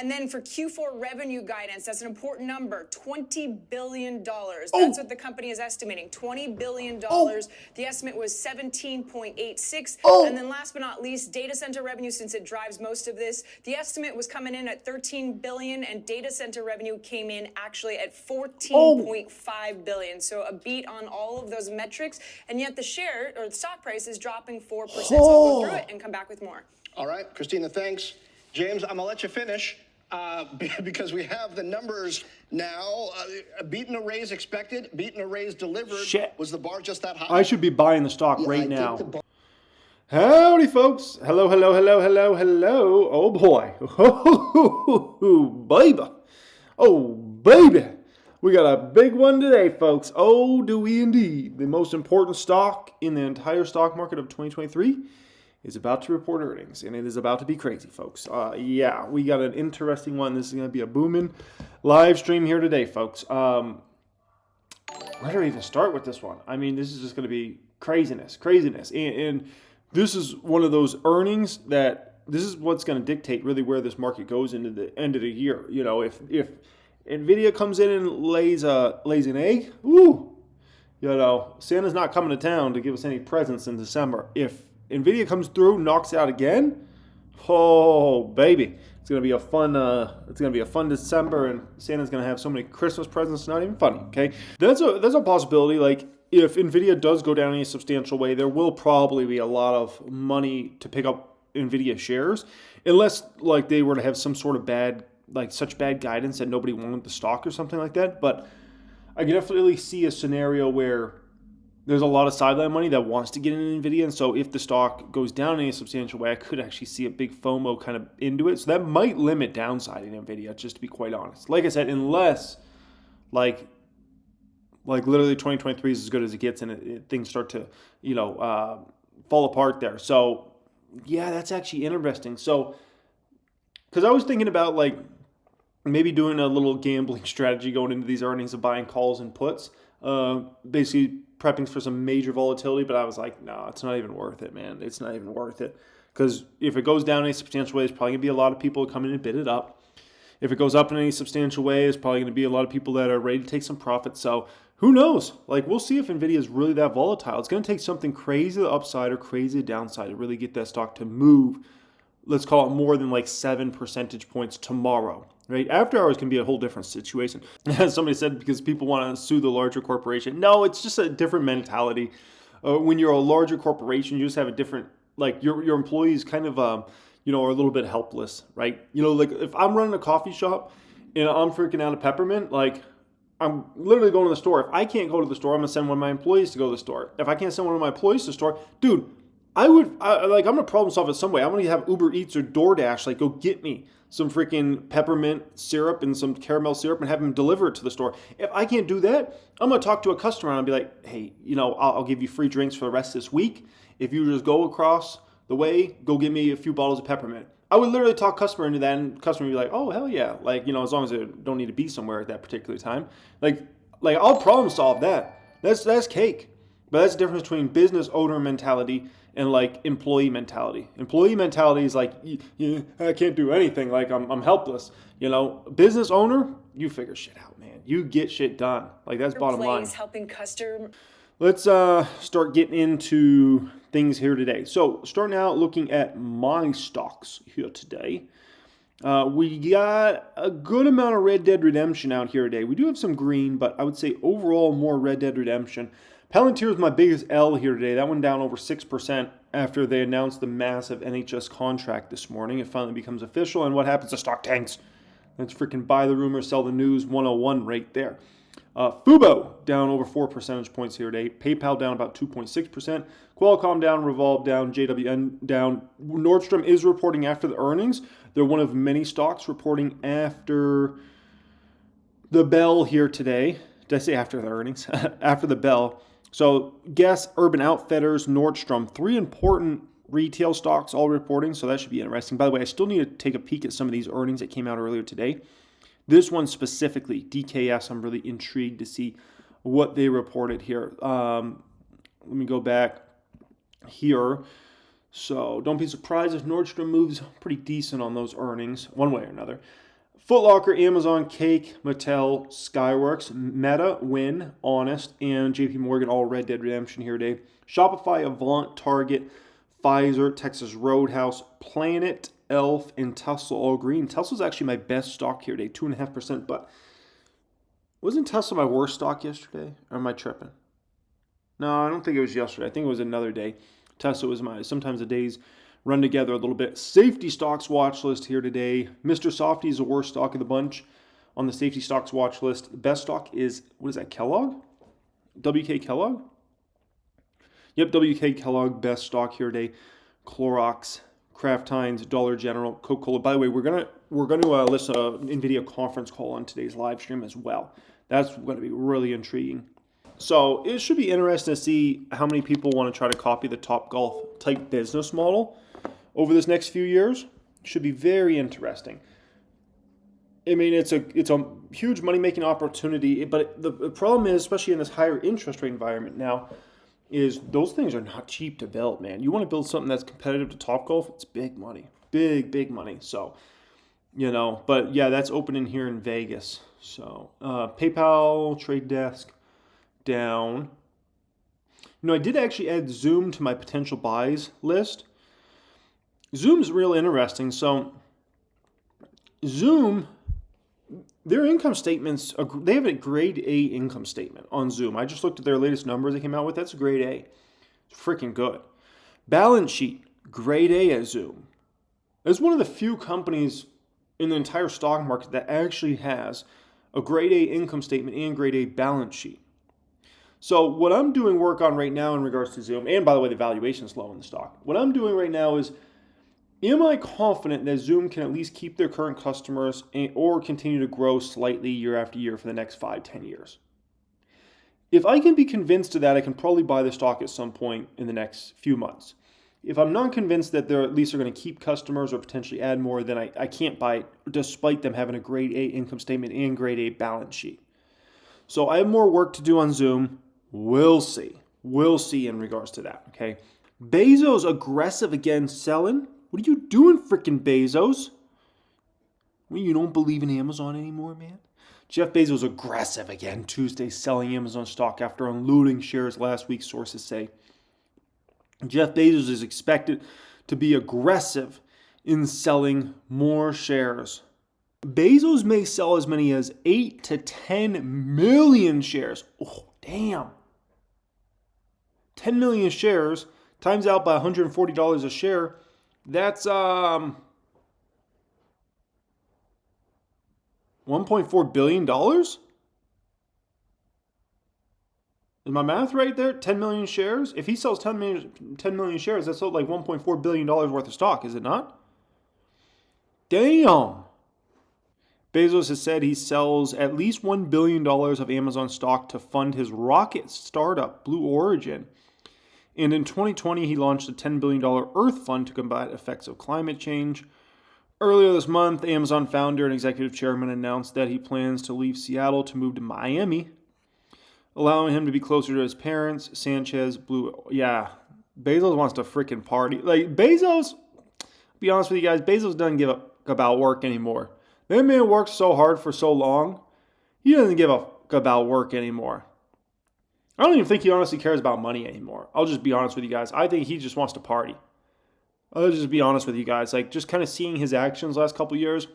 And then for Q4 revenue guidance, that's an important number, $20 billion. That's what the company is estimating, $20 billion. The estimate was 17.86. And then last but not least, data center revenue, since it drives most of this, the estimate was coming in at 13 billion, and data center revenue came in actually at 14.5 billion. So a beat on all of those metrics, and yet the share or the stock price is dropping 4%. So I'll go through it and come back with more. All right, Christina, thanks. James, I'm gonna let you finish because we have the numbers now. Beat and a raise expected, beat and a raise delivered. Shit. Was the bar just that high? I should be buying the stock right now. Howdy, folks. Hello, hello, hello, hello, hello. Oh, boy. Oh, baby. Oh, baby. We got a big one today, folks. Oh, do we indeed. The most important stock in the entire stock market of 2023 is about to report earnings, and it is about to be crazy, folks. Yeah, we got an interesting one. This is going to be a booming live stream here today, folks. Where do I even start with this one? I mean, this is just going to be craziness. And this is one of those earnings that this is what's going to dictate really where this market goes into the end of the year. You know, if Nvidia comes in and lays an egg, you know, Santa's not coming to town to give us any presents in December. If Nvidia comes through, knocks out again, oh baby, it's gonna be a fun. It's gonna be a fun December, and Santa's gonna have so many Christmas presents. It's not even funny. Okay, that's a possibility. Like if Nvidia does go down in a substantial way, there will probably be a lot of money to pick up Nvidia shares, unless like they were to have some sort of such bad guidance that nobody wanted the stock or something like that. But I can definitely see a scenario where there's a lot of sideline money that wants to get in Nvidia, and so if the stock goes down in a substantial way, I could actually see a big FOMO kind of into it. So that might limit downside in Nvidia, just to be quite honest. Like I said, unless like literally 2023 is as good as it gets, and things start to fall apart there. So yeah, that's actually interesting. So because I was thinking about like maybe doing a little gambling strategy going into these earnings of buying calls and puts, basically prepping for some major volatility, but I was like, no, it's not even worth it, man. It's not even worth it. Because if it goes down in a substantial way, there's probably going to be a lot of people who come in and bid it up. If it goes up in any substantial way, there's probably going to be a lot of people that are ready to take some profit. So who knows? Like, we'll see if Nvidia is really that volatile. It's going to take something crazy to the upside or crazy to the downside to really get that stock to move, let's call it more than like 7 percentage points tomorrow. Right? After hours can be a whole different situation. As somebody said, because people want to sue the larger corporation. No, it's just a different mentality. When you're a larger corporation, you just have a different, like your employees kind of, are a little bit helpless, right? You know, like if I'm running a coffee shop and I'm freaking out of peppermint, like I'm literally going to the store. If I can't go to the store, I'm going to send one of my employees to go to the store. If I can't send one of my employees to the store, dude, I'm going to problem solve it some way. I'm going to have Uber Eats or DoorDash, like, go get me some freaking peppermint syrup and some caramel syrup and have them deliver it to the store. If I can't do that, I'm going to talk to a customer and I'll be like, hey, I'll give you free drinks for the rest of this week. If you just go across the way, go get me a few bottles of peppermint. I would literally talk customer into that, and customer would be like, oh, hell yeah. Like, as long as I don't need to be somewhere at that particular time. Like I'll problem solve that. That's cake. But that's the difference between business owner mentality and like employee mentality. Employee mentality is like, I can't do anything. Like I'm helpless. Business owner, you figure shit out, man. You get shit done. Like that's bottom line. Helping customer. Let's start getting into things here today. So starting out looking at my stocks here today. We got a good amount of Red Dead Redemption out here today. We do have some green, but I would say overall more Red Dead Redemption. Palantir is my biggest L here today. That went down over 6% after they announced the massive NHS contract this morning. It finally becomes official, and what happens? The stock tanks. That's freaking buy the rumor, sell the news 101 right there. Fubo down over 4 percentage points here today. PayPal down about 2.6%. Qualcomm down, Revolve down, JWN down. Nordstrom is reporting after the earnings. They're one of many stocks reporting after the bell here today. Did I say after the earnings? After the bell. So Guess, Urban Outfitters, Nordstrom, 3 important retail stocks all reporting, so that should be interesting. By the way, I still need to take a peek at some of these earnings that came out earlier today. This one specifically, DKS, I'm really intrigued to see what they reported here. Let me go back here. So don't be surprised if Nordstrom moves pretty decent on those earnings, one way or another. Foot Locker, Amazon, Cake, Mattel, Skyworks, Meta, Win, Honest, and JP Morgan all Red Dead Redemption here today. Shopify, Avant, Target, Pfizer, Texas Roadhouse, Planet, Elf, and Tesla all green. Tesla's actually my best stock here today, 2.5%. But wasn't Tesla my worst stock yesterday? Or am I tripping? No, I don't think it was yesterday. I think it was another day. Tesla was my, sometimes the days run together a little bit. Safety stocks watch list here today. Mr. Softy is the worst stock of the bunch on the safety stocks watch list. The best stock is, what is that, Kellogg? WK Kellogg? Yep, WK Kellogg, best stock here today. Clorox, Kraft Heinz, Dollar General, Coca-Cola. By the way, we're gonna listen to an Nvidia conference call on today's live stream as well. That's going to be really intriguing. So it should be interesting to see how many people want to try to copy the Topgolf type business model over this next few years. Should be very interesting. I mean, it's a huge money-making opportunity, but the problem is, especially in this higher interest rate environment now, is those things are not cheap to build, man. You want to build something that's competitive to Topgolf, it's big money. Big money. So, but yeah, that's opening here in Vegas. So, PayPal, Trade Desk, down. I did actually add Zoom to my potential buys list. Zoom's real interesting. So Zoom, their income statements, they have a grade A income statement on Zoom. I just looked at their latest numbers they came out with. That's a grade A. It's freaking good. Balance sheet, grade A at Zoom. It's one of the few companies in the entire stock market that actually has a grade A income statement and grade A balance sheet. So what I'm doing work on right now in regards to Zoom, and by the way, the valuation is low in the stock. What I'm doing right now is, am I confident that Zoom can at least keep their current customers or continue to grow slightly year after year for the next 5-10 years? If I can be convinced of that, I can probably buy the stock at some point in the next few months. If I'm not convinced that they're at least are going to keep customers or potentially add more, then I can't buy it despite them having a grade A income statement and grade A balance sheet. So I have more work to do on Zoom. We'll see. We'll see in regards to that, okay? Bezos aggressive again selling. What are you doing, freaking Bezos? Well, you don't believe in Amazon anymore, man? Jeff Bezos aggressive again Tuesday selling Amazon stock after unloading shares last week, sources say. Jeff Bezos is expected to be aggressive in selling more shares. Bezos may sell as many as 8 to 10 million shares. Oh, damn. 10 million shares times out by $140 a share. That's $1.4 billion? Is my math right there? 10 million shares? If he sells 10 million shares, that's like $1.4 billion worth of stock, is it not? Damn. Bezos has said he sells at least $1 billion of Amazon stock to fund his rocket startup, Blue Origin. And in 2020, he launched a $10 billion Earth Fund to combat effects of climate change. Earlier this month, Amazon founder and executive chairman announced that he plans to leave Seattle to move to Miami, allowing him to be closer to his parents, Sanchez, Blue. Yeah, Bezos wants to freaking party. Like, Bezos, to be honest with you guys, Bezos doesn't give a about work anymore. That man worked so hard for so long, he doesn't give a fuck about work anymore. I don't even think he honestly cares about money anymore. I'll just be honest with you guys. I think he just wants to party. I'll just be honest with you guys. Like, just kind of seeing his actions last couple years,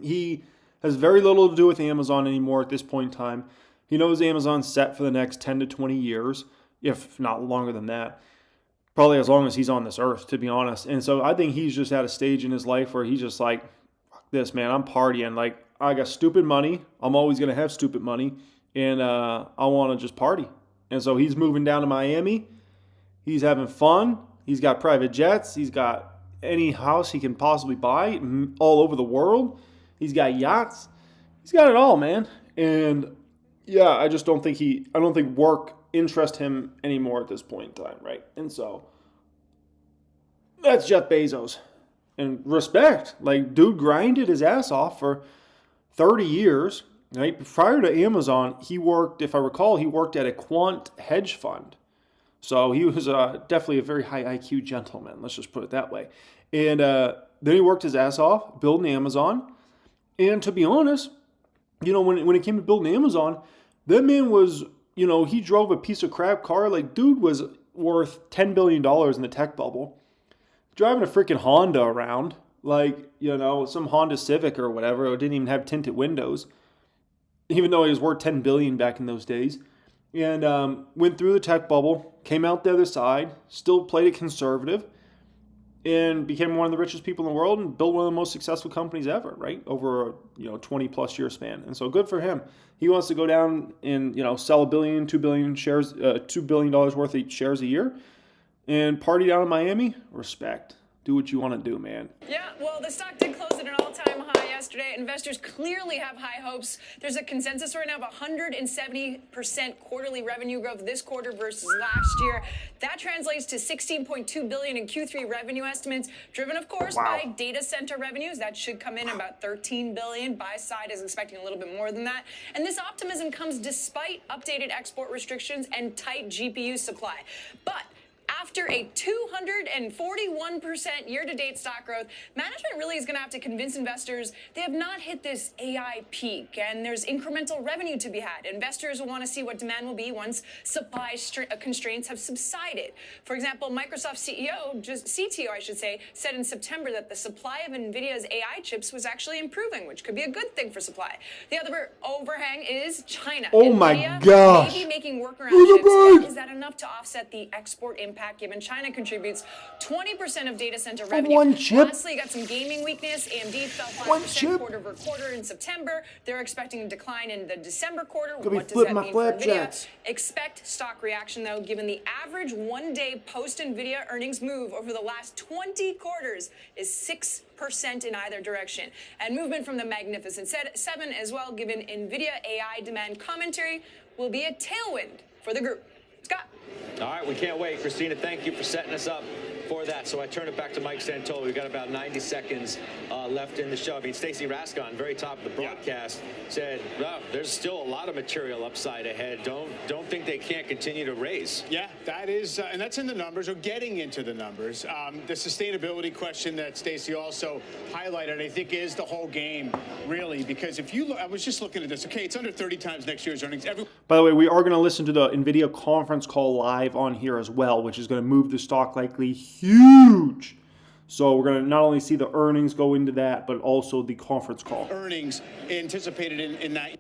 he has very little to do with Amazon anymore at this point in time. He knows Amazon's set for the next 10 to 20 years, if not longer than that. Probably as long as he's on this earth, to be honest. And so I think he's just at a stage in his life where he's just like, fuck this, man, I'm partying. Like, I got stupid money. I'm always going to have stupid money. And I want to just party. And so he's moving down to Miami. He's having fun. He's got private jets. He's got any house he can possibly buy all over the world. He's got yachts. He's got it all, man. And yeah, I don't think work interests him anymore at this point in time, right? And so that's Jeff Bezos. And respect. Like, dude grinded his ass off for 30 years. Right? Prior to Amazon, he worked, if I recall, he worked at a quant hedge fund. So he was definitely a very high IQ gentleman. Let's just put it that way. And then he worked his ass off building Amazon. And to be honest, when it came to building Amazon, that man was, he drove a piece of crap car. Like, dude was worth $10 billion in the tech bubble. Driving a freaking Honda around, like, some Honda Civic or whatever. It didn't even have tinted windows, even though he was worth $10 billion back in those days. And went through the tech bubble, came out the other side, still played it conservative, and became one of the richest people in the world and built one of the most successful companies ever, right? Over a 20+ year span. And so good for him. He wants to go down and sell $1 billion, $2 billion shares, $2 billion worth of shares a year, and party down in Miami. Respect. Do what you want to do, man. Yeah, well, the stock did close at an all-time high yesterday. Investors clearly have high hopes. There's a consensus right now of 170% quarterly revenue growth this quarter versus last year. That translates to $16.2 billion in Q3 revenue estimates, driven, of course, by data center revenues. That should come in about $13 billion. Buy side is expecting a little bit more than that. And this optimism comes despite updated export restrictions and tight GPU supply. But after a 241% year-to-date stock growth, management really is going to have to convince investors they have not hit this AI peak and there's incremental revenue to be had. Investors will want to see what demand will be once supply constraints have subsided. For example, Microsoft CTO, I should say, said in September that the supply of Nvidia's AI chips was actually improving, which could be a good thing for supply. The other overhang is China. Oh Nvidia my gosh. may be making workaround chips, but is that enough to offset the export impact, given China contributes 20% of data center revenue? One chip. Lastly, you got some gaming weakness. AMD fell 5% quarter over quarter in September. They're expecting a decline in the December quarter. What does that mean for Nvidia? Expect stock reaction, though, given the average one-day post-Nvidia earnings move over the last 20 quarters is 6% in either direction. And movement from the Magnificent Seven as well, given Nvidia AI demand commentary, will be a tailwind for the group. Scott. All right, we can't wait. Christina, thank you for setting us up for that. So I turn it back to Mike Santoli. We've got about 90 seconds left in the show. I mean, Stacey Rascon, very top of the broadcast, said, well, there's still a lot of material upside ahead. Don't think they can't continue to raise. Yeah, that is, and that's in the numbers, or getting into the numbers. The sustainability question that Stacey also highlighted, I think, is the whole game, really, because if you look, I was just looking at this. Okay, it's under 30 times next year's earnings. By the way, we are going to listen to the Nvidia conference call live on here as well, which is going to move the stock likely huge. So we're going to not only see the earnings go into that, but also the conference call. Earnings anticipated in that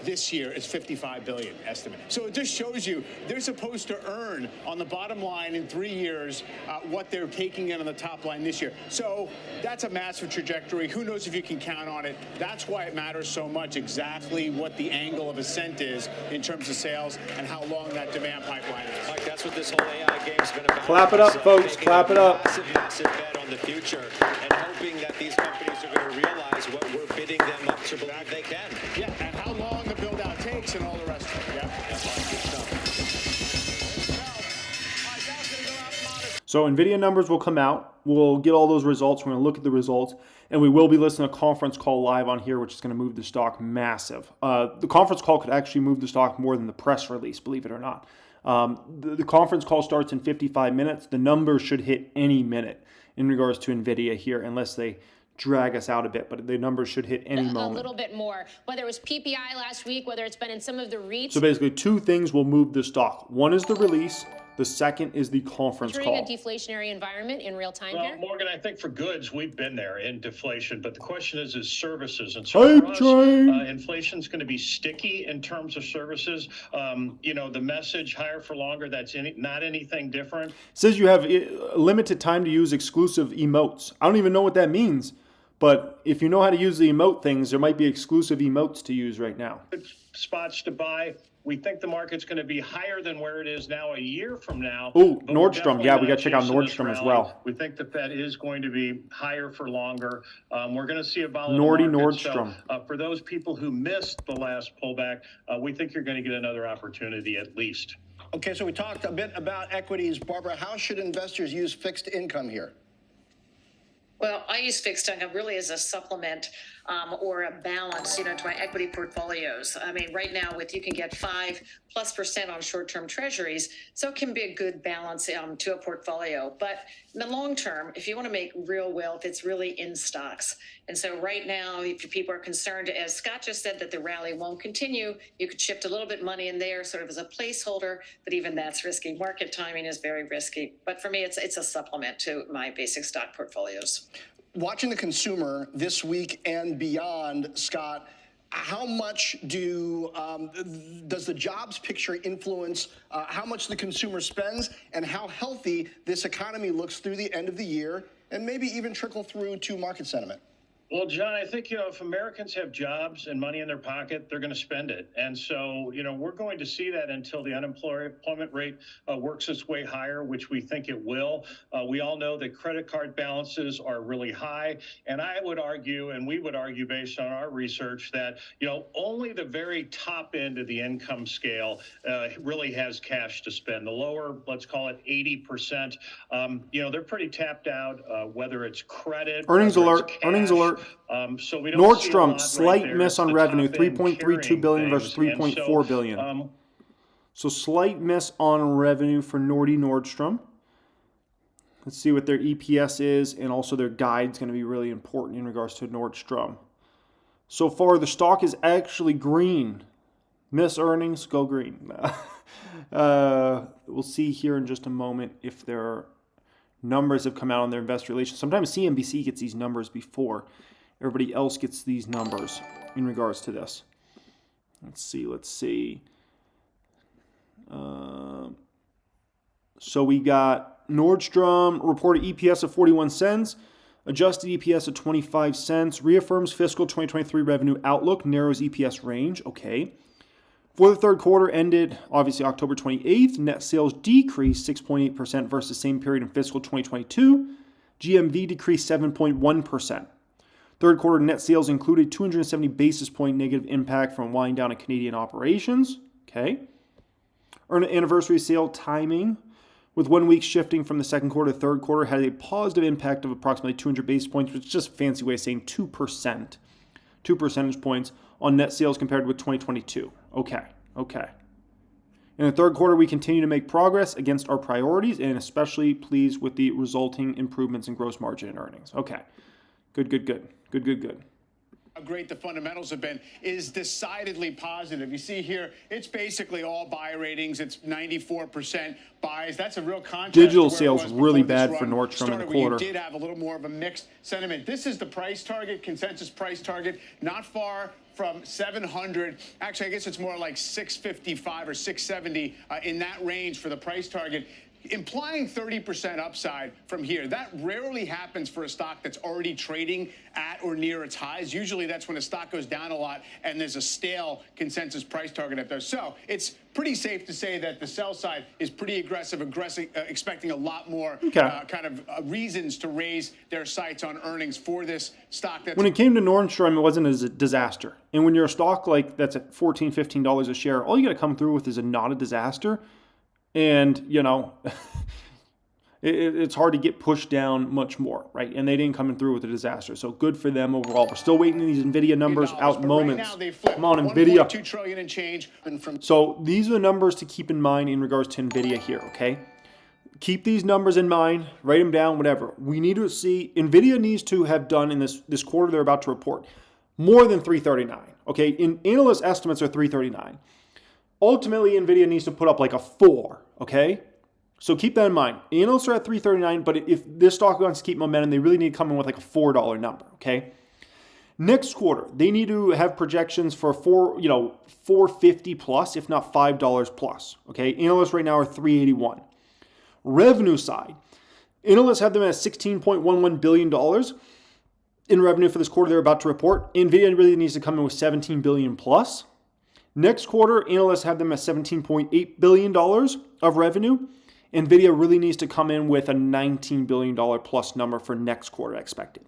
this year is $55 billion estimate. So it just shows you they're supposed to earn on the bottom line in 3 years what they're taking in on the top line this year. So that's a massive trajectory. Who knows if you can count on it? That's why it matters so much exactly what the angle of ascent is in terms of sales and how long that demand pipeline is. Mike, that's what this whole AI game's been about. Clap it up, folks. Clap it up. Massive bet on the future and hoping that these companies are going to realize what we're bidding them up to believe they can. Yeah, and how long the build-out takes and all the rest of it. Yeah, that's all good stuff. So Nvidia numbers will come out. We'll get all those results. We're going to look at the results, and we will be listening to a conference call live on here, which is going to move the stock massive. The conference call could actually move the stock more than the press release, believe it or not. The conference call starts in 55 minutes. The numbers should hit any minute in regards to Nvidia here, unless they drag us out a bit, but the numbers should hit any moment. A little bit more, whether it was PPI last week, whether it's been in some of the REITs. So basically, two things will move the stock. One is the release. The second is the conference call. Entering a deflationary environment in real time here? Morgan, I think for goods, we've been there in deflation, but the question is services. And so for us, inflation's going to be sticky in terms of services. The message higher for longer, that's not anything different. It says you have limited time to use exclusive emotes. I don't even know what that means. But if you know how to use the emote things, there might be exclusive emotes to use right now. Good spots to buy. We think the market's going to be higher than where it is now a year from now. Oh, Nordstrom. Yeah, we got to check out Nordstrom as well. We think the Fed is going to be higher for longer. We're going to see a volatile market. Nordstrom. So, for those people who missed the last pullback, we think you're going to get another opportunity at least. Okay, so we talked a bit about equities. Barbara, how should investors use fixed income here? Well, I use fixed income really as a supplement or a balance, to my equity portfolios. I mean, right now you can get 5+% on short-term treasuries, so it can be a good balance to a portfolio. But in the long term, if you want to make real wealth, it's really in stocks. And so right now, if people are concerned, as Scott just said, that the rally won't continue, you could shift a little bit money in there sort of as a placeholder, but even that's risky. Market timing is very risky. But for me, it's a supplement to my basic stock portfolios. Watching the consumer this week and beyond, Scott, how much does the jobs picture influence how much the consumer spends and how healthy this economy looks through the end of the year and maybe even trickle through to market sentiment? Well, John, I think, if Americans have jobs and money in their pocket, they're going to spend it. And so, we're going to see that until the unemployment rate works its way higher, which we think it will. We all know that credit card balances are really high. And I would argue, and we would argue based on our research, that, only the very top end of the income scale really has cash to spend. The lower, let's call it 80%, they're pretty tapped out, whether it's credit. Earnings alert. Cash. Earnings alert. So we don't Nordstrom, see slight right miss on revenue, 3.32 billion versus 3.4 billion. So slight miss on revenue for Nordstrom. Let's see what their EPS is, and also their guide's going to be really important in regards to Nordstrom. So far, the stock is actually green. Miss earnings, go green. We'll see here in just a moment if their numbers have come out on their investor relations. Sometimes CNBC gets these numbers before everybody else gets these numbers in regards to this. Let's see. So we got Nordstrom reported EPS of 41 cents, adjusted EPS of 25 cents, reaffirms fiscal 2023 revenue outlook, narrows EPS range. Okay. For the third quarter ended, obviously, October 28th, net sales decreased 6.8% versus the same period in fiscal 2022. GMV decreased 7.1%. Third quarter net sales included 270 basis point negative impact from wind down of Canadian operations. Okay. Anniversary sale timing, with 1 week shifting from the second quarter to third quarter, had a positive impact of approximately 200 basis points, which is just a fancy way of saying 2%. 2 percentage points on net sales compared with 2022. Okay. In the third quarter, we continue to make progress against our priorities and especially pleased with the resulting improvements in gross margin and earnings. Okay. Good. How great the fundamentals have been is decidedly positive. You see here, it's basically all buy ratings. It's 94% buys. That's a real contrast. Digital sales really bad for Nordstrom in the quarter. You did have a little more of a mixed sentiment. This is the price target, consensus price target, not far from 700. Actually, I guess it's more like 655 or 670 in that range for the price target, implying 30% upside from here. That rarely happens for a stock that's already trading at or near its highs. Usually that's when a stock goes down a lot and there's a stale consensus price target up there. So it's pretty safe to say that the sell side is pretty aggressive, expecting a lot more reasons to raise their sights on earnings for this stock. When it came to Nordstrom, it wasn't a disaster. And when you're a stock like that's at $14, $15 a share, all you got to come through with is not a disaster. And, it's hard to get pushed down much more, right? And they didn't come through with a disaster. So good for them overall. We're still waiting on these Nvidia numbers out moments. Come on, Nvidia. $2 trillion and change. So these are the numbers to keep in mind in regards to Nvidia here, okay? Keep these numbers in mind, write them down, whatever. We need to see, Nvidia needs to have done in this quarter they're about to report more than 339, okay? In analyst estimates are 339. Ultimately, Nvidia needs to put up like a 4, okay? So keep that in mind. Analysts are at 339, but if this stock wants to keep momentum, they really need to come in with like a $4 number, okay? Next quarter, they need to have projections for $4.50 plus, if not $5 plus, okay? Analysts right now are 381. Revenue side, analysts have them at $16.11 billion in revenue for this quarter they're about to report. Nvidia really needs to come in with $17 billion plus. Next quarter, analysts have them at $17.8 billion of revenue. Nvidia really needs to come in with a $19 billion plus number for next quarter expected.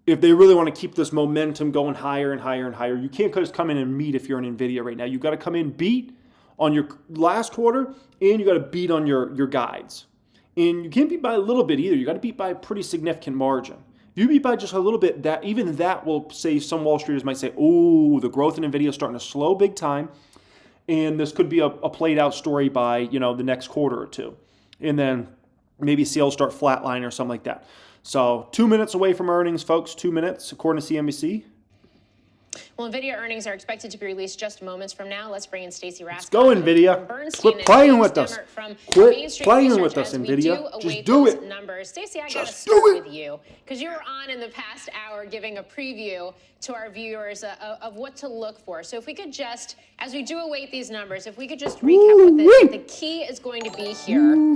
If they really want to keep this momentum going higher and higher and higher, you can't just come in and meet if you're an Nvidia right now. You've got to come in, beat on your last quarter, and you got to beat on your guides. And you can't beat by a little bit either. You got to beat by a pretty significant margin. If you beat by just a little bit, that will say, some Wall Streeters might say, oh, the growth in Nvidia is starting to slow big time, and this could be a played out story by the next quarter or two, and then maybe sales start flatlining or something like that. So 2 minutes away from earnings, folks. 2 minutes, according to CNBC. Well, Nvidia earnings are expected to be released just moments from now. Let's bring in Stacey Raskin. Let's go, Nvidia. Quit playing with us. Quit playing with us, Nvidia. Just do it. Numbers. Stacey, I gotta start with you because you were on in the past hour giving a preview to our viewers of what to look for. So if we could just, as we do await these numbers, if we could just recap what the key is going to be here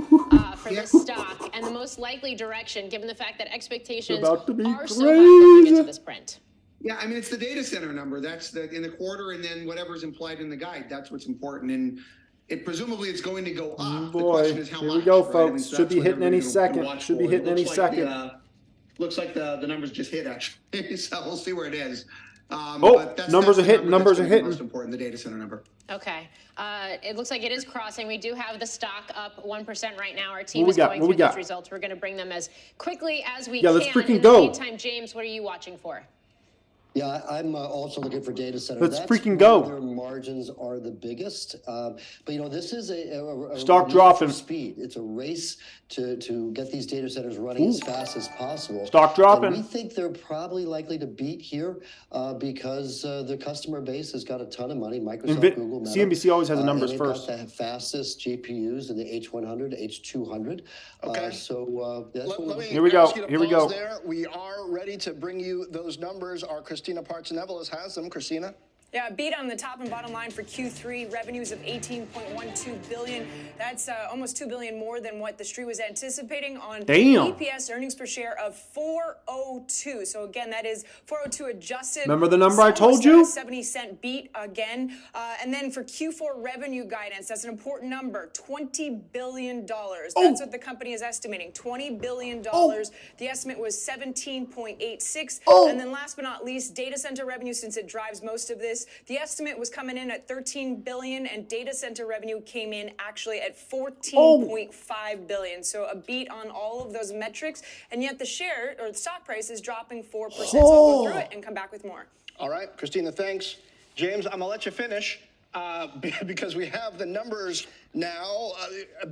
for this stock and the most likely direction, given the fact that expectations are so high going into this print. Yeah, I mean, it's the data center number. That's in the quarter, and then whatever's implied in the guide. That's what's important. And presumably it's going to go up. Boy, the question is how here much. we go, right? folks. I mean, so Should be that's what hitting any everybody's gonna second. watch Should be for. hitting It any looks like second. looks like the numbers just hit, actually. So we'll see where it is. Oh, But that's numbers the are hitting. number Numbers that's are gonna be hitting. Most important, the data center number. Okay. It looks like it is crossing. We do have the stock up 1% right now. Our team What we is got? going What we through those got? results. We're going to bring them as quickly as we Yeah, can. let's freaking In go. the meantime, James, what are you watching for? Yeah, I'm also looking for data center. Let's That's freaking where go. Their margins are the biggest. But, you know, this is a Stock race dropping. for speed. It's a race to get these data centers running as fast as possible. Stock dropping. And we think they're probably likely to beat here because the customer base has got a ton of money. Microsoft, Google, Meta. CNBC always has the numbers and first. They've got the fastest GPUs in the H100, H200. Okay. That's what Let me Here we go. ask you to Here we pause go. There. We are ready to bring you those numbers. Our Christina Partsinevelos has them. Christina? Yeah, beat on the top and bottom line for Q3, revenues of $18.12 billion. That's almost $2 billion more than what the street was anticipating on EPS, earnings per share of 402. So again, that is 402 adjusted. Remember the number I told you? 70-cent beat again. And then for Q4 revenue guidance, that's an important number, $20 billion. That's what the company is estimating, $20 billion. The estimate was 17.86. And then last but not least, data center revenue, since it drives most of this, the estimate was coming in at $13 billion, and data center revenue came in actually at $14.5 billion. So a beat on all of those metrics, and yet the share or the stock price is dropping 4%. So I'll go through it and come back with more. All right, Christina, thanks. James, I'm going to let you finish because we have the numbers now.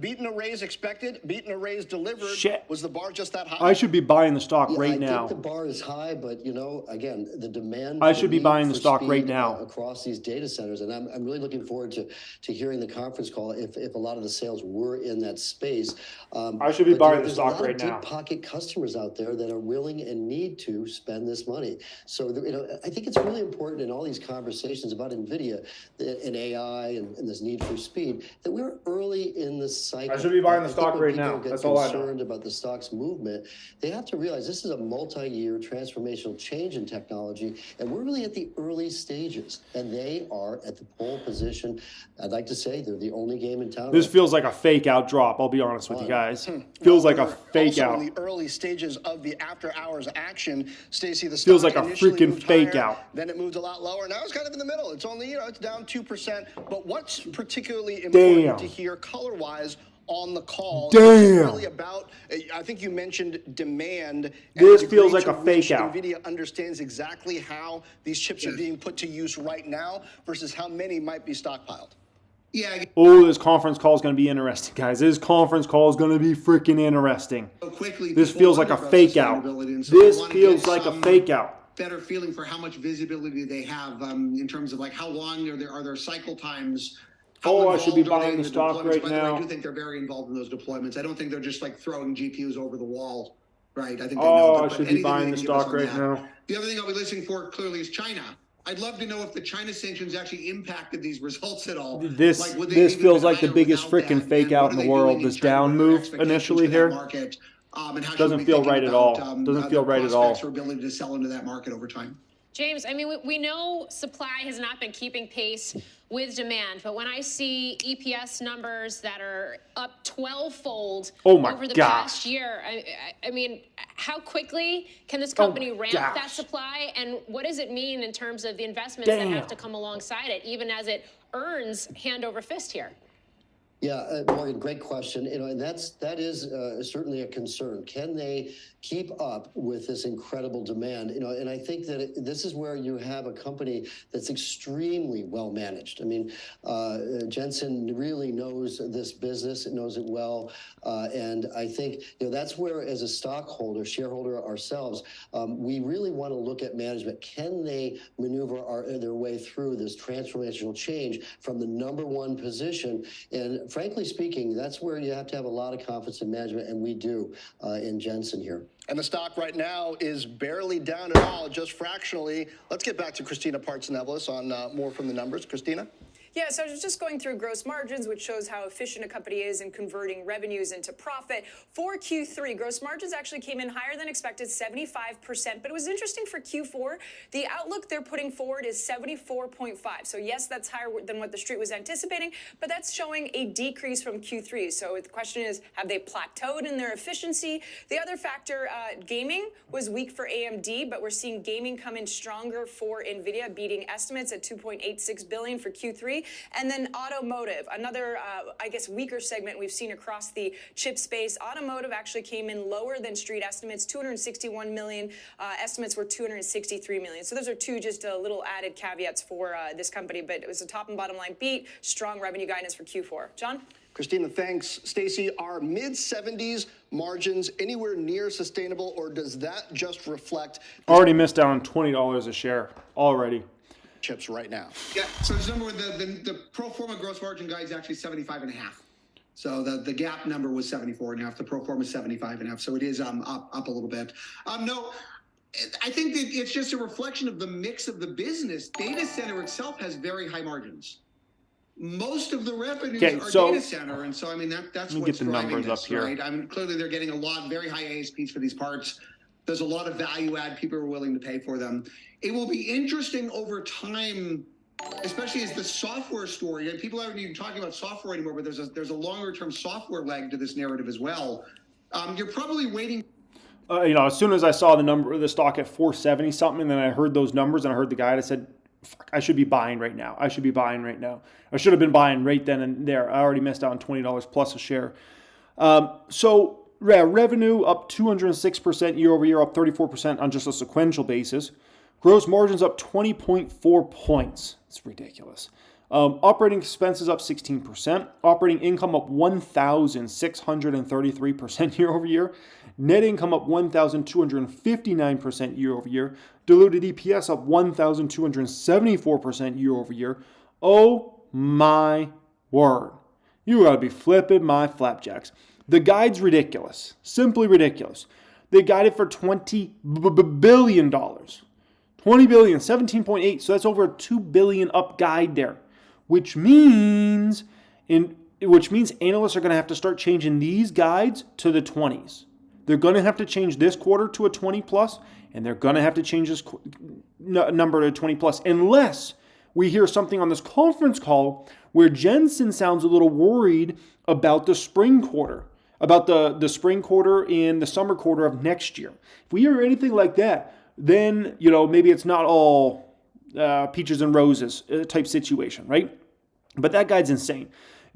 Beat and a raise expected, beat and a raise delivered. Shit. Was the bar just that high? I should be buying the stock right now. I think the bar is high, but you know, again, the demand. I should be need buying the for stock right speed, now. Across these data centers, and I'm really looking forward to hearing the conference call if a lot of the sales were in that space. I should be buying the there's stock a lot right of now. deep pocket customers out there that are willing and need to spend this money. So you know, I think it's really important in all these conversations about Nvidia and AI and this need for speed that we're early in the cycle. I should be buying the I think stock when right people now. get That's all I know. concerned about the stock's movement, they have to realize this is a multi-year transformational change in technology, and we're really at the early stages, and they are at the pole position. I'd like to say they're the only game in town. This feels like a fake out drop. I'll be honest with you guys. Feels like a fake also out. in the early stages of the after-hours action, Stacey, the Feels stock like a initially freaking moved fake higher, out. Then it moved a lot lower. Now it's kind of in the middle. It's only, it's down 2%. But what's particularly important to hear color-wise on the call? Damn. Is really about, I think you mentioned demand. This feels like a fake out. Nvidia understands exactly how these chips are being put to use right now versus how many might be stockpiled. Yeah. Oh, this conference call is going to be interesting, guys. This conference call is going to be freaking interesting. So quickly, This people feels like a wonder about fake out. sustainability, and so This I wanna feels get like a some fake out. better feeling for how much visibility they have in terms of like how long are there cycle times. How I should be involved are they buying in the stock deployments? right By the way, now. I do think they're very involved in those deployments. I don't think they're just like throwing GPUs over the wall, right? I think they know. I but should be anything buying they the can give us stock on right that. now. The other thing I'll be listening for clearly is China. I'd love to know if the China sanctions actually impacted these results at all. This Like, would they this be feels even like the higher biggest without freaking that? fake And out what in are the they world. doing in This China? down What are their move expectations initially for that here market? And how doesn't should we feel be right thinking at all. about, Doesn't feel their right at all. prospects or ability to sell into that market over time? James, I mean, we know supply has not been keeping pace with demand, but when I see EPS numbers that are up 12-fold over the past year, I mean, how quickly can this company ramp that supply, and what does it mean in terms of the investments that have to come alongside it, even as it earns hand over fist here? Yeah, Morgan, great question. And that is certainly a concern. Can they keep up with this incredible demand? And I think that this is where you have a company that's extremely well managed. I mean, Jensen really knows this business, knows it well, and I think that's where, as a stockholder, shareholder ourselves, we really want to look at management. Can they maneuver their way through this transformational change from the #1 position? And frankly speaking, that's where you have to have a lot of confidence in management, and we do in Jensen here. And the stock right now is barely down at all, just fractionally. Let's get back to Christina Partsinevelos on more from the numbers. Christina? Yeah, so I was just going through gross margins, which shows how efficient a company is in converting revenues into profit. For Q3, gross margins actually came in higher than expected, 75%. But it was interesting for Q4. The outlook they're putting forward is 74.5. So yes, that's higher than what the street was anticipating, but that's showing a decrease from Q3. So the question is, have they plateaued in their efficiency? The other factor, gaming was weak for AMD, but we're seeing gaming come in stronger for Nvidia, beating estimates at $2.86 billion for Q3. And then automotive, another, I guess, weaker segment we've seen across the chip space. Automotive actually came in lower than street estimates, 261 million. Estimates were 263 million. So those are two just little added caveats for this company. But it was a top and bottom line beat, strong revenue guidance for Q4. John? Christina, thanks. Stacey, are mid-70s margins anywhere near sustainable, or does that just reflect... Already missed out on $20 a share already. Chips right now. Yeah, so remember the pro forma gross margin guide is actually 75.5. So the gap number was 74.5. The pro forma is 75.5. So it is up a little bit. No, I think that it's just a reflection of the mix of the business. Data center itself has very high margins. Most of the revenues are data center, and so I mean that's what's driving this, right? I mean, clearly they're getting a lot, very high ASPs for these parts. There's a lot of value add. People are willing to pay for them. It will be interesting over time, especially as the software story, and people aren't even talking about software anymore, but there's a longer term software leg to this narrative as well. You're probably waiting. As soon as I saw the stock at 470 something, and then I heard those numbers and I heard the guide, I said, fuck, I should be buying right now. I should have been buying right then and there. I already missed out on $20 plus a share. Revenue up 206% year over year, up 34% on just a sequential basis. Gross margins up 20.4 points. It's ridiculous. Operating expenses up 16%. Operating income up 1,633% year over year. Net income up 1,259% year over year. Diluted EPS up 1,274% year over year. Oh my word. You gotta be flipping my flapjacks. The guide's ridiculous. Simply ridiculous. They guided for $20 billion. 20 billion, 17.8. So that's over a $2 billion up guide there, which means analysts are going to have to start changing these guides to the 20s. They're going to have to change this quarter to a 20 plus, and they're going to have to change this number to 20 plus, unless we hear something on this conference call where Jensen sounds a little worried about the spring quarter, about the spring quarter and the summer quarter of next year. If we hear anything like that, then, maybe it's not all peaches and roses type situation, right? But that guide's insane.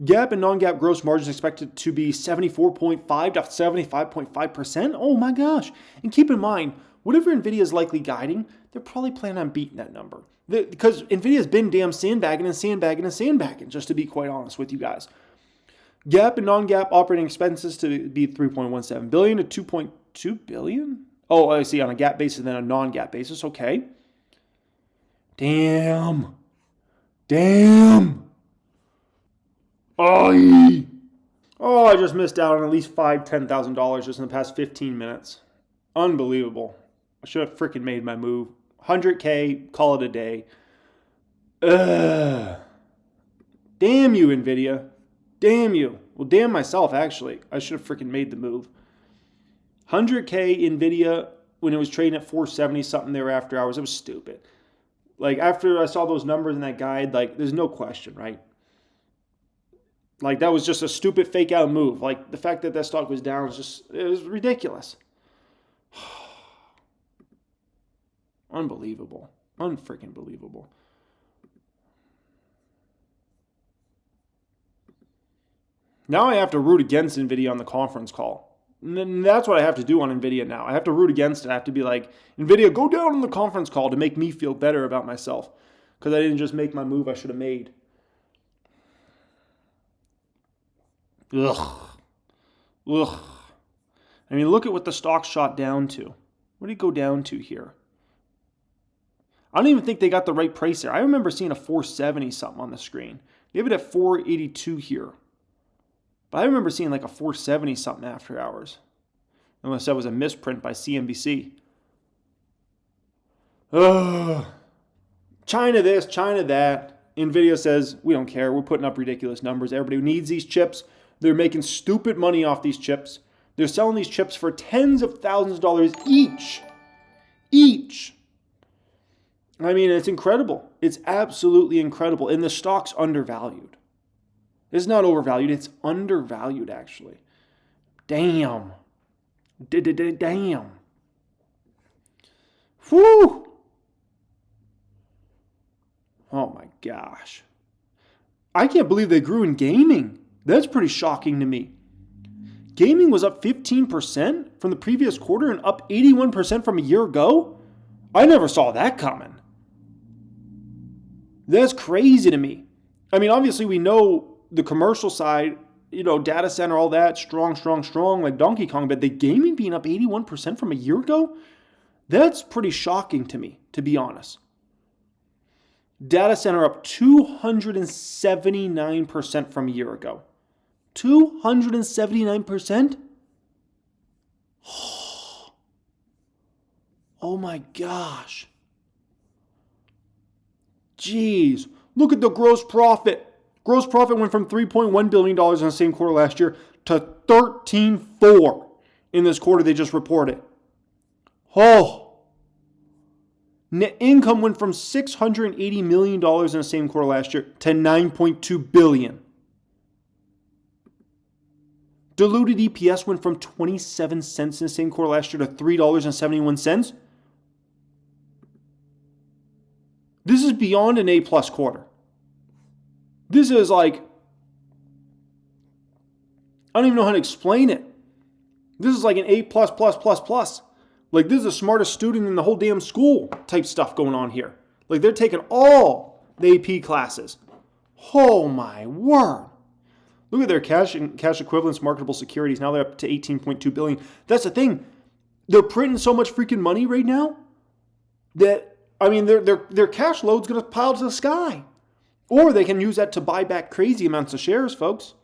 GAAP and non-GAAP gross margins expected to be 74.5 to 75.5%. Oh my gosh. And keep in mind, whatever NVIDIA is likely guiding, they're probably planning on beating that number. Because NVIDIA's been damn sandbagging, just to be quite honest with you guys. GAAP and non-GAAP operating expenses to be $3.17 billion to $2.2 billion. Oh, I see, on a GAAP basis and then a non-GAAP basis. Okay. Damn. Oh, I just missed out on at least $5,000, $10,000 just in the past 15 minutes. Unbelievable. I should have freaking made my move. 100K, call it a day. Ugh. Damn you, Nvidia. Damn you. Well, damn myself, actually. I should have freaking made the move. 100K Nvidia when it was trading at 470 something there after hours. It was stupid. Like, after I saw those numbers in that guide, like, there's no question, right? Like, that was just a stupid fake out move. Like, the fact that that stock was down was it was ridiculous. Unbelievable. Unfreaking believable. Now I have to root against Nvidia on the conference call. And that's what I have to do on Nvidia now. I have to root against it. I have to be like, Nvidia, go down on the conference call to make me feel better about myself. Because I didn't just make my move I should have made. Ugh. Ugh. I mean, look at what the stock shot down to. What did it go down to here? I don't even think they got the right price there. I remember seeing a 470 something on the screen. They have it at 482 here. But I remember seeing like a 470 something after hours. Unless that was a misprint by CNBC. Ugh. China this, China that. Nvidia says, we don't care. We're putting up ridiculous numbers. Everybody needs these chips. They're making stupid money off these chips. They're selling these chips for tens of thousands of dollars each. Each. I mean, it's incredible. It's absolutely incredible. And the stock's undervalued. It's not overvalued. It's undervalued, actually. Damn. Damn. Whew. Oh my gosh. I can't believe they grew in gaming. That's pretty shocking to me. Gaming was up 15% from the previous quarter and up 81% from a year ago. I never saw that coming. That's crazy to me. I mean, obviously we know the commercial side, you know, data center, all that, strong, like Donkey Kong, but the gaming being up 81% from a year ago, that's pretty shocking to me, to be honest. Data center up 279% from a year ago. 279%? Oh my gosh. Jeez. Look at the gross profit. Gross profit went from $3.1 billion in the same quarter last year to $13.4 in this quarter they just reported. Oh. Net income went from $680 million in the same quarter last year to $9.2 billion. Diluted EPS went from 27 cents in the same quarter last year to $3.71. This is beyond an A-plus quarter. This is like, I don't even know how to explain it. This is like an A++++. Like, this is the smartest student in the whole damn school type stuff going on here. Like, they're taking all the AP classes. Oh my word. Look at their cash and cash equivalents, marketable securities. Now they're up to $18.2 billion. That's the thing. They're printing so much freaking money right now that, I mean, their cash load's going to pile to the sky. Or they can use that to buy back crazy amounts of shares, folks.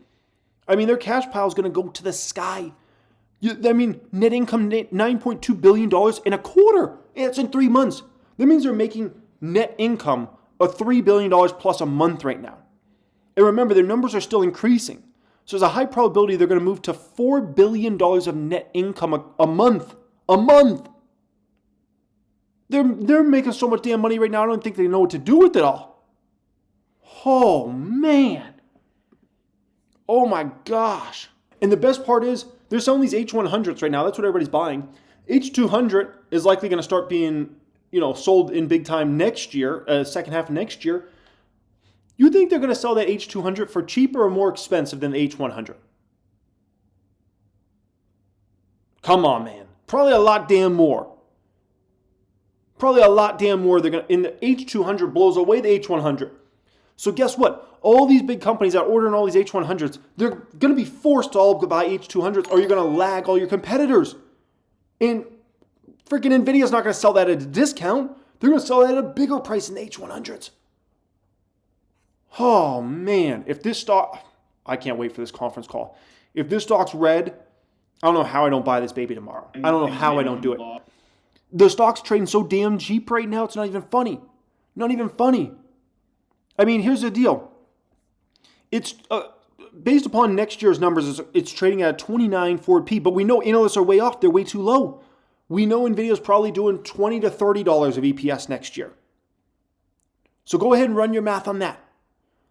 I mean, their cash pile is going to go to the sky. I mean, net income, $9.2 billion in a quarter. It's in 3 months. That means they're making net income of $3 billion plus a month right now. And remember, their numbers are still increasing. So there's a high probability they're going to move to $4 billion of net income a month. A month. They're making so much damn money right now, I don't think they know what to do with it all. Oh, man. Oh, my gosh. And the best part is, they're selling these H100s right now. That's what everybody's buying. H200 is likely going to start being, sold in big time next year, second half of next year. You think they're going to sell that H200 for cheaper or more expensive than the H100? Come on, man. Probably a lot damn more. Probably a lot damn more. And the H200 blows away the H100. So guess what? All these big companies that are ordering all these H100s, they're going to be forced to all buy H200s or you're going to lag all your competitors. And freaking Nvidia's not going to sell that at a discount. They're going to sell that at a bigger price than the H100s. Oh, man. If this stock... I can't wait for this conference call. If this stock's red, I don't know how I don't buy this baby tomorrow. I don't know how I don't do it. The stock's trading so damn cheap right now, it's not even funny. Not even funny. I mean, here's the deal. It's based upon next year's numbers, it's trading at a 29 forward P, but we know analysts are way off. They're way too low. We know Nvidia's probably doing $20 to $30 of EPS next year. So go ahead and run your math on that.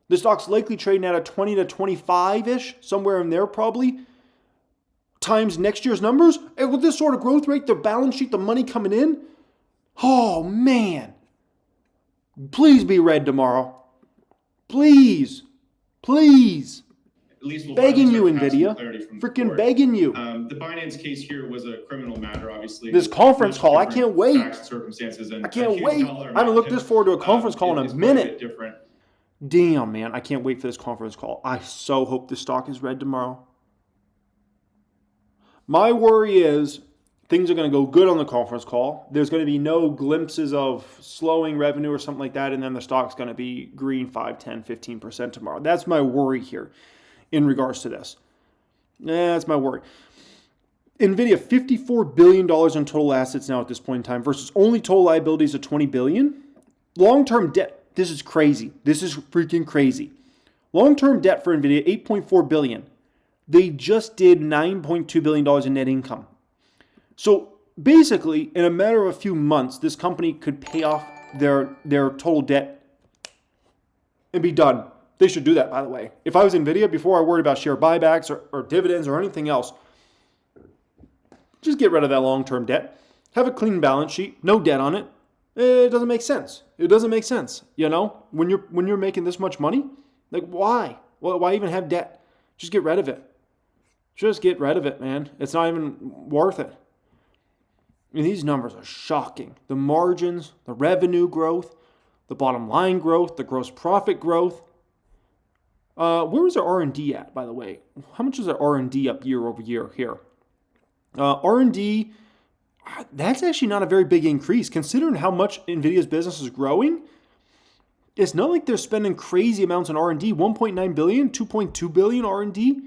The stock's likely trading at a 20 to 25-ish, somewhere in there probably, times next year's numbers. And with this sort of growth rate, the balance sheet, the money coming in, oh, man. Please be red tomorrow. Please. Please. at least we'll begging you, finally start to have some Nvidia. clarity from the Freaking court. begging you. The Binance case here was a criminal matter, obviously. This conference call, I can't wait. Facts and circumstances, and I can't huge wait. dollar I haven't looked amount this forward to a conference call in is a quite minute. bit different. Damn, man. I can't wait for this conference call. I so hope this stock is red tomorrow. My worry is things are going to go good on the conference call. There's going to be no glimpses of slowing revenue or something like that, and then the stock's going to be green 5, 10, 15% tomorrow. That's my worry here in regards to this. That's my worry. Nvidia, $54 billion in total assets now at this point in time versus only total liabilities of $20 billion. Long-term debt. This is crazy. This is freaking crazy. Long-term debt for Nvidia, $8.4 billion. They just did $9.2 billion in net income. So basically, in a matter of a few months, this company could pay off their total debt and be done. They should do that, by the way. If I was Nvidia, before I worried about share buybacks or dividends or anything else, just get rid of that long-term debt. Have a clean balance sheet, no debt on it. It doesn't make sense. It doesn't make sense. You know, when you're making this much money, like why? Well, why even have debt? Just get rid of it. Just get rid of it, man. It's not even worth it. I mean, these numbers are shocking. The margins, the revenue growth, the bottom line growth, the gross profit growth. Where was our R&D at, by the way? How much is our R&D up year over year here? R&D, that's actually not a very big increase. Considering how much NVIDIA's business is growing, it's not like they're spending crazy amounts on R&D. 1.9 billion, 2.2 billion R&D.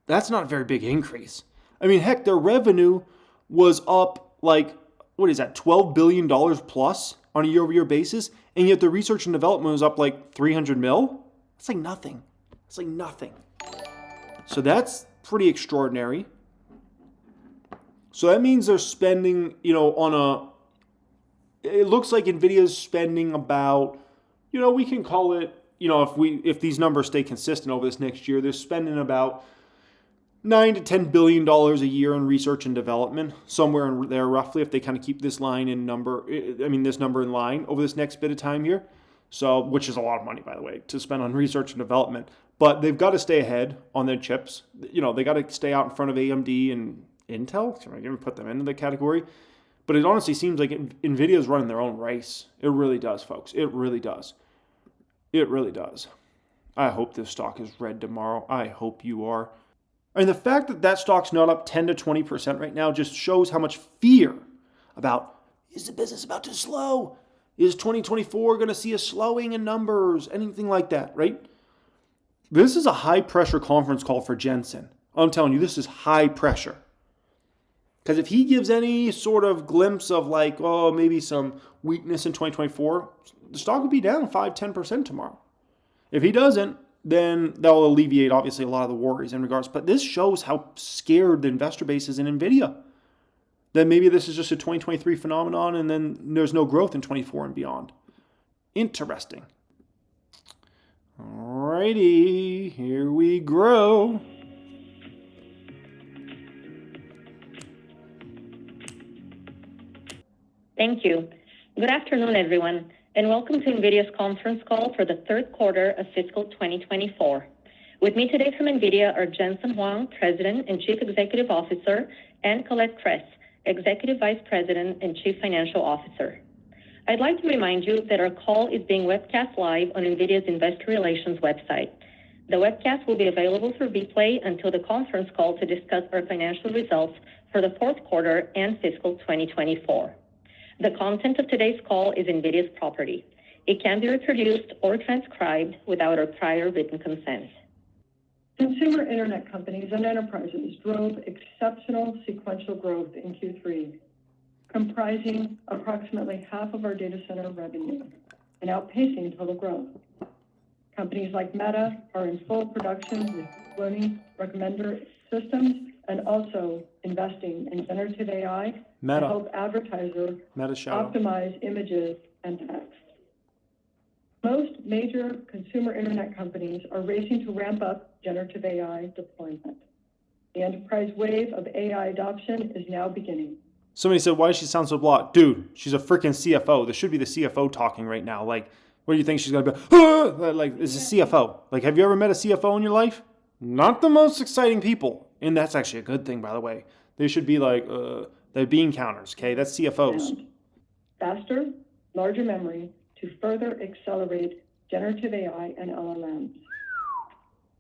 That's not a very big increase. I mean, heck, their revenue was up like, what is that, $12 billion plus on a year-over-year basis, and yet the research and development was up like 300 mil? That's like nothing. It's like nothing. So that's pretty extraordinary. So that means they're spending, it looks like NVIDIA's spending about, we can call it, if these numbers stay consistent over this next year, they're spending about $9 to $10 billion a year in research and development, somewhere in there roughly, if they kind of keep this line in this number in line over this next bit of time here. So, which is a lot of money, by the way, to spend on research and development. But they've got to stay ahead on their chips. They got to stay out in front of AMD and Intel. So I'm going to put them into the category. But it honestly seems like NVIDIA is running their own race. It really does, folks. It really does. It really does. I hope this stock is red tomorrow. I hope you are. And the fact that stock's not up 10 to 20% right now just shows how much fear about, is the business about to slow? Is 2024 going to see a slowing in numbers? Anything like that, right? This is a high-pressure conference call for Jensen. I'm telling you, this is high pressure. Because if he gives any sort of glimpse of maybe some weakness in 2024, the stock will be down 5-10% tomorrow. If he doesn't, then that'll alleviate, obviously, a lot of the worries in regards. But this shows how scared the investor base is in NVIDIA. Then maybe this is just a 2023 phenomenon, and then there's no growth in 24 and beyond. Interesting. Alrighty, here we grow. Thank you. Good afternoon, everyone, and welcome to NVIDIA's conference call for the third quarter of fiscal 2024. With me today from NVIDIA are Jensen Huang, President and Chief Executive Officer, and Colette Kress, Executive Vice President and Chief Financial Officer. I'd like to remind you that our call is being webcast live on NVIDIA's Investor Relations website. The webcast will be available for replay until the conference call to discuss our financial results for the fourth quarter and fiscal 2024. The content of today's call is NVIDIA's property. It can be reproduced or transcribed without our prior written consent. Consumer internet companies and enterprises drove exceptional sequential growth in Q3, comprising approximately half of our data center revenue and outpacing total growth. Companies like Meta are in full production with learning recommender systems and also investing in generative AI to help advertisers optimize images and text. Most major consumer internet companies are racing to ramp up generative AI deployment. The enterprise wave of AI adoption is now beginning. Somebody said, why does she sound so blah? Dude, she's a freaking CFO. This should be the CFO talking right now. What do you think she's going to be? Like, it's a CFO. Have you ever met a CFO in your life? Not the most exciting people. And that's actually a good thing, by the way. They should be like the bean counters, okay? That's CFOs. And faster, larger memory to further accelerate generative AI and LLMs.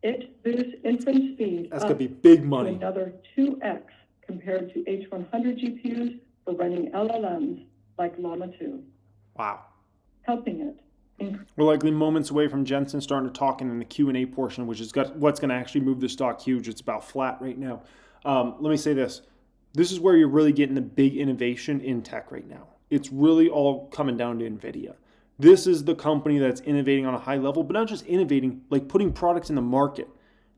It boosts inference speed That's going to be big money. to another 2x compared to H100 GPUs for running LLMs like Llama 2. Wow. Helping it. We're likely moments away from Jensen starting to talk in the Q&A portion, which is what's going to actually move the stock huge. It's about flat right now. Let me say this. This is where you're really getting the big innovation in tech right now. It's really all coming down to Nvidia. This is the company that's innovating on a high level, but not just innovating, like putting products in the market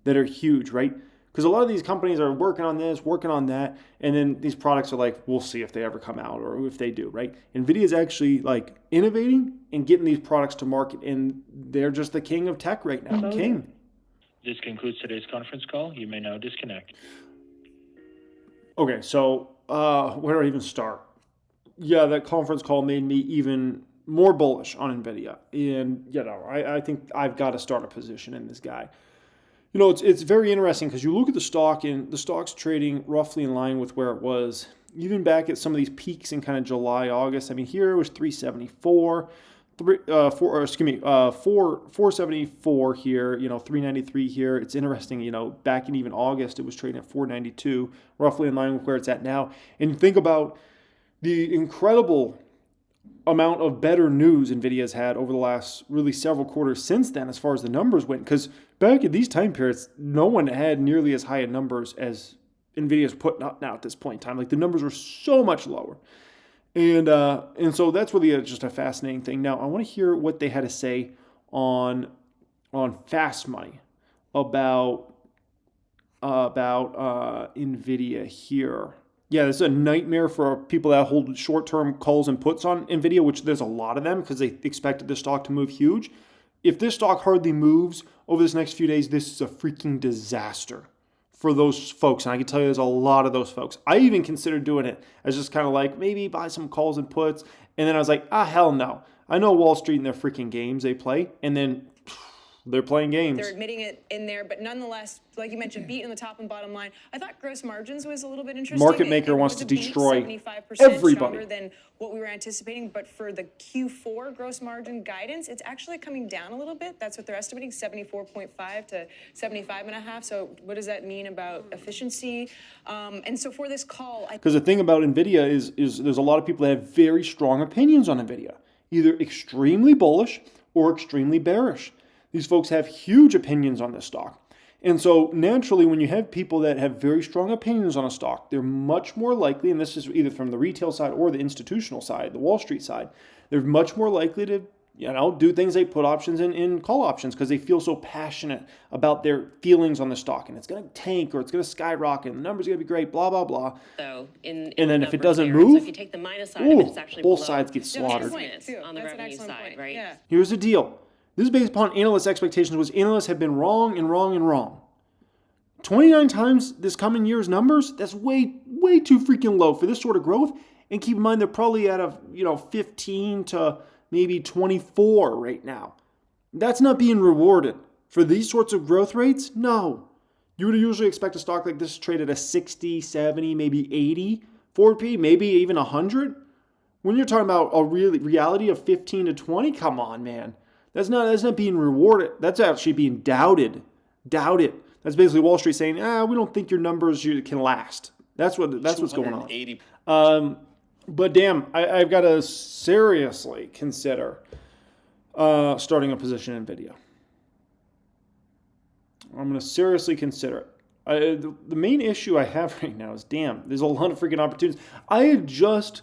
that are huge, right? Because a lot of these companies are working on this, working on that, and then these products are like, we'll see if they ever come out or if they do, right? NVIDIA is actually like innovating and getting these products to market, and they're just the king of tech right now. King. This concludes today's conference call. You may now disconnect. Okay, so where do I even start? Yeah, that conference call made me even more bullish on NVIDIA. And, you know, I think I've got to start a position in this guy. You know, it's very interesting because you look at the stock, and the stock's trading roughly in line with where it was, even back at some of these peaks in kind of July, August. I mean, here it was 374, 474 here, you know, 393 here. It's interesting, you know, back in even August, it was trading at 492, roughly in line with where it's at now. And you think about the incredible amount of better news NVIDIA's had over the last really several quarters since then as far as the numbers went. Because back at these time periods, no one had nearly as high a numbers as NVIDIA's putting up now at this point in time. Like the numbers were so much lower. And so that's really just a fascinating thing. Now, I want to hear what they had to say on Fast Money about NVIDIA here. Yeah, this is a nightmare for people that hold short-term calls and puts on NVIDIA, which there's a lot of them because they expected the stock to move huge. If this stock hardly moves over this next few days, this is a freaking disaster for those folks. And I can tell you there's a lot of those folks. I even considered doing it as just kind of like maybe buy some calls and puts. And then I was like, hell no. I know Wall Street and their freaking games they play. And then they're playing games. They're admitting it in there, but nonetheless, like you mentioned, beating the top and bottom line. I thought gross margins was a little bit interesting. Market maker wants to destroy 75% everybody. Stronger than what we were anticipating, but for the Q4 gross margin guidance, it's actually coming down a little bit. That's what they're estimating, 74.5 to 75.5. So what does that mean about efficiency? And so for this call, because the thing about NVIDIA is there's a lot of people that have very strong opinions on NVIDIA, either extremely bullish or extremely bearish. These folks have huge opinions on this stock. And so naturally, when you have people that have very strong opinions on a stock, they're much more likely, and this is either from the retail side or the institutional side, the Wall Street side, they're much more likely to, you know, do things like put options in call options because they feel so passionate about their feelings on the stock. And it's going to tank or it's going to skyrocket and the numbers are going to be great, blah, blah, blah. So and then if it doesn't so move, if you take the minus side of it, it's actually both below sides get slaughtered. on the revenue side, right? Yeah. Here's the deal. This is based upon analysts' expectations, which analysts have been wrong and wrong and wrong. 29 times this coming year's numbers, that's way too freaking low for this sort of growth. And keep in mind, they're probably at a 15 to maybe 24 right now. That's not being rewarded. For these sorts of growth rates, no. You would usually expect a stock like this to trade at a 60, 70, maybe 80 forward P, maybe even 100. When you're talking about a reality of 15 to 20, come on, man. That's not being rewarded. That's actually being doubted. Doubted. That's basically Wall Street saying, we don't think your numbers can last. That's what's going on. But damn, I've got to seriously consider starting a position in NVIDIA. I'm going to seriously consider it. The main issue I have right now is, damn, there's a lot of freaking opportunities. I had just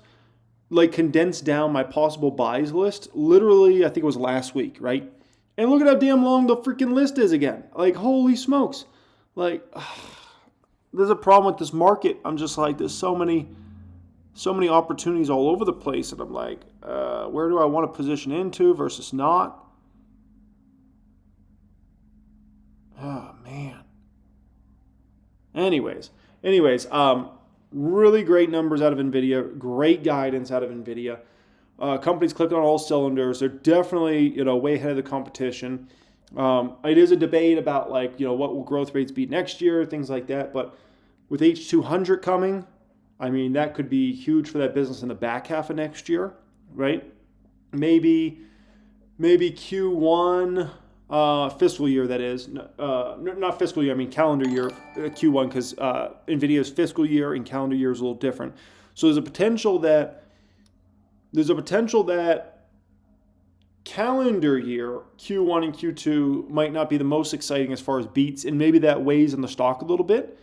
condensed down my possible buys list. Literally, I think it was last week, right? And look at how damn long the freaking list is again. Like, holy smokes. There's a problem with this market. I'm just like, there's so many opportunities all over the place. And I'm like, where do I want to position into versus not? Oh, man. Anyways, really great numbers out of NVIDIA. Great guidance out of NVIDIA. Companies clicking on all cylinders. They're definitely, way ahead of the competition. It is a debate about like, what will growth rates be next year, things like that. But with H200 coming, I mean, that could be huge for that business in the back half of next year, right? Maybe Q1 fiscal year, that is. Not fiscal year, I mean calendar year, Q1, because NVIDIA's fiscal year and calendar year is a little different. So there's a potential that calendar year, Q1 and Q2 might not be the most exciting as far as beats, and maybe that weighs in the stock a little bit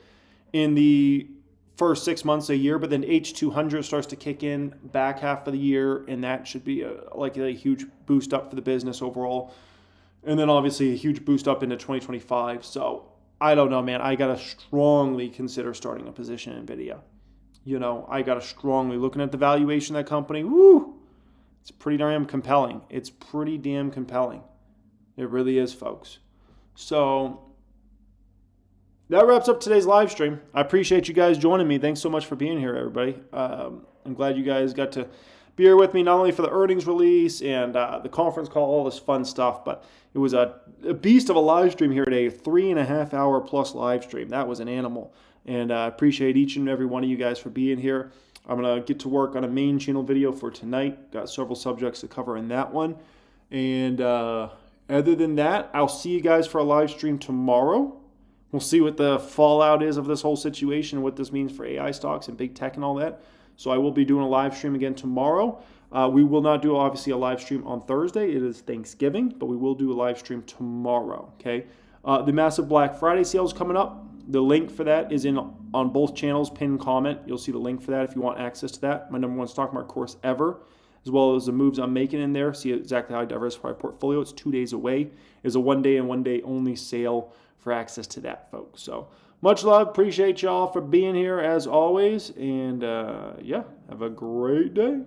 in the first 6 months of the year, but then H200 starts to kick in back half of the year, and that should be a huge boost up for the business overall. And then obviously a huge boost up into 2025. So I don't know, man. I got to strongly consider starting a position in NVIDIA. I got to strongly, looking at the valuation of that company, it's pretty damn compelling. It's pretty damn compelling. It really is, folks. So that wraps up today's live stream. I appreciate you guys joining me. Thanks so much for being here, everybody. I'm glad you guys got to be here with me, not only for the earnings release and the conference call, all this fun stuff, but it was a beast of a live stream here today, 3.5 hour plus live stream. That was an animal. And I appreciate each and every one of you guys for being here. I'm going to get to work on a main channel video for tonight. Got several subjects to cover in that one. And other than that, I'll see you guys for a live stream tomorrow. We'll see what the fallout is of this whole situation, what this means for AI stocks and big tech and all that. So I will be doing a live stream again tomorrow. We will not do, obviously, a live stream on Thursday. It is Thanksgiving, but we will do a live stream tomorrow, okay? The massive Black Friday sale is coming up. The link for that is on both channels, pinned comment. You'll see the link for that if you want access to that. My #1 stock market course ever, as well as the moves I'm making in there. See exactly how I diversify my portfolio. It's 2 days away. It's a 1 day and 1 day only sale for access to that, folks. So much love. Appreciate y'all for being here as always. And yeah, have a great day.